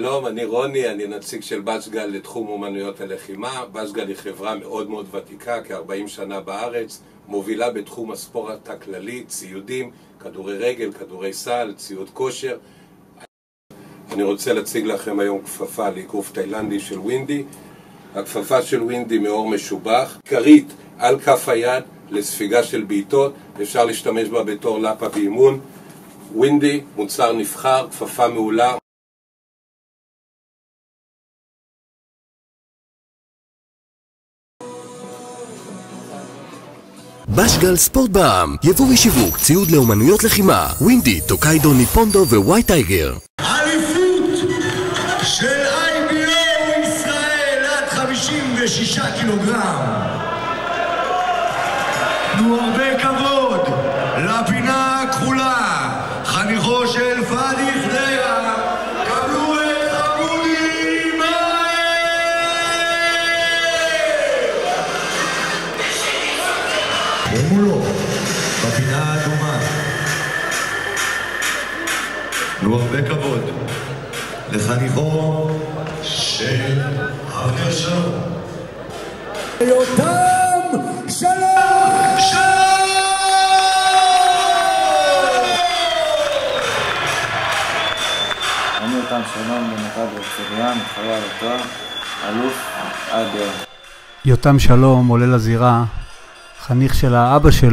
שלום, אני רוני, אני נציג של בשגל לתחום אומנויות הלחימה. בשגל היא חברה מאוד מאוד ותיקה, כ-40 שנה בארץ, מובילה בתחום הספורט הכללי, ציודים, כדורי רגל, כדורי סל, ציוד כושר. אני רוצה להציג לכם היום כפפה לאגרוף תאילנדי של ווינדי. הכפפה של ווינדי מאור משובח, כרית על כף היד לספיגה של בעיטות, אפשר להשתמש בה בתור לפה באימון. ווינדי, מוצר נבחר, כפפה מעולה. בשגל ספורט בע"מ, יבוא ושיווק, ציוד לאומנויות לחימה, ווינדי, טוקיידו, ניפונדו ווייט טייגר. אליפות של IBO ישראל עד 56 קילוגרם. תנו הרבה כבוד לפינה הכחולה, חניכו של פאדי חדרה. קבלו את חמודי מאיר. ומולו בפינה האדומה, תנו הרבה כבוד לחניכו של אבנר שלום. יותם שלום! אני יותם שלום במכבי הרצליה, מתחרה על התואר אלוף עד היום. יותם שלום עולה לזירה, חניך של האבא שלו.